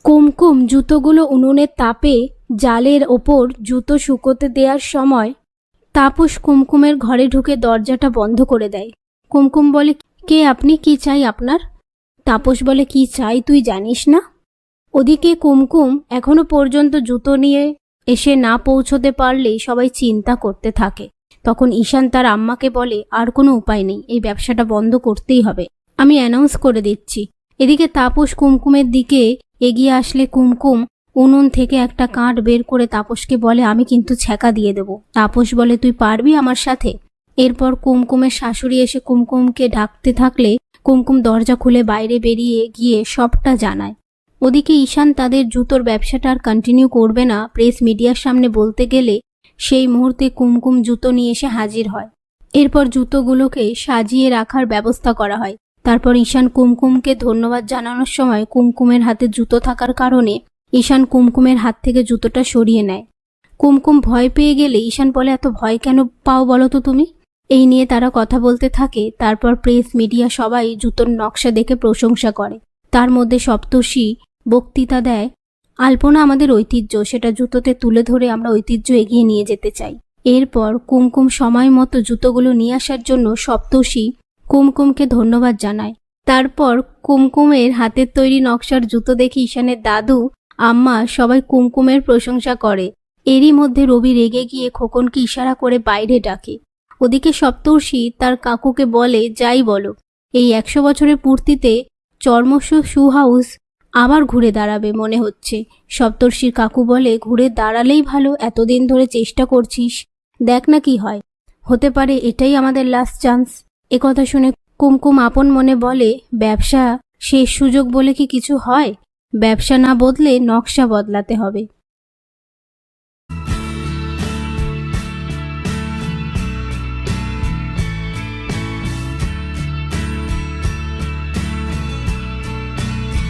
কুমকুম জুতোগুলো উনুনের তাপে জালের ওপর জুতো শুকোতে দেওয়ার সময় তাপস কুমকুমের ঘরে ঢুকে দরজাটা বন্ধ করে দেয়। কুমকুম বলে, কে আপনি? কি চাই আপনার? তাপস বলে, কি চাই তুই জানিস না? ওদিকে কুমকুম এখনো পর্যন্ত জুতো নিয়ে এসে না পৌঁছতে পারলেই সবাই চিন্তা করতে থাকে। তখন ঈশান তার আম্মাকে বলে, আর কোনো উপায় নেই, এই ব্যবসাটা বন্ধ করতেই হবে, আমি অ্যানাউন্স করে দিচ্ছি। এদিকে তাপস কুমকুমের দিকে এগিয়ে আসলে কুমকুম উনুন থেকে একটা কাঠ বের করে তাপসকে বলে, আমি কিন্তু ছ্যাঁকা দিয়ে দেব। তাপস বলে, তুই পারবি আমার সাথে? এরপর কুমকুমের শাশুড়ি এসে কুমকুমকে ডাকতে থাকলে কুমকুম দরজা খুলে বাইরে বেরিয়ে গিয়ে সবটা জানায়। ওদিকে ঈশান তাদের জুতোর ব্যবসাটা আর কন্টিনিউ করবে না প্রেস মিডিয়ার সামনে বলতে গেলে সেই মুহূর্তে কুমকুম জুতো নিয়ে এসে হাজির হয়। এরপর জুতোগুলোকে সাজিয়ে রাখার ব্যবস্থা করা হয়। তারপর ঈশান কুমকুমকে ধন্যবাদ জানানোর সময় কুমকুমের হাতে জুতো থাকার কারণে ঈশান কুমকুমের হাত থেকে জুতোটা সরিয়ে নেয়। কুমকুম ভয় পেয়ে গেলে ঈশান বলে, এত ভয় কেন পাও বলো তো তুমি? এই নিয়ে তারা কথা বলতে থাকে। তারপর প্রেস মিডিয়া সবাই জুতোর নকশা দেখে প্রশংসা করে। তার মধ্যে সপ্তর্ষি বক্তৃতা দেয়, আলপনা আমাদের ঐতিহ্য, সেটা জুতোতে তুলে ধরে আমরা ঐতিহ্য এগিয়ে নিয়ে যেতে চাই। এরপর কুমকুম সময় মতো জুতোগুলো নিয়ে আসার জন্য সপ্তর্ষি কুমকুমকে ধন্যবাদ জানায়। তারপর কুমকুমের হাতের তৈরি নকশার জুতো দেখে ঈশানের দাদু, আম্মা সবাই কুমকুমের প্রশংসা করে। এরই মধ্যে রবি রেগে গিয়ে খোকনকে ইশারা করে বাইরে ডাকে। ওদিকে সপ্তর্ষি তার কাকুকে বলে, যাই বলো, এই 100 বছরের পূর্তিতে চর্মস্য শু হাউস আবার ঘুরে দাঁড়াবে মনে হচ্ছে। সপ্তর্ষির কাকু বলে, ঘুরে দাঁড়ালেই ভালো, এতদিন ধরে চেষ্টা করছিস, দেখ না কি হয়, হতে পারে এটাই আমাদের লাস্ট চান্স। একথা শুনে কুমকুম আপন মনে বলে, ব্যবসা শেষ সুযোগ বলে কি কিছু হয়? ব্যবসা না বদলে নকশা বদলাতে হবে।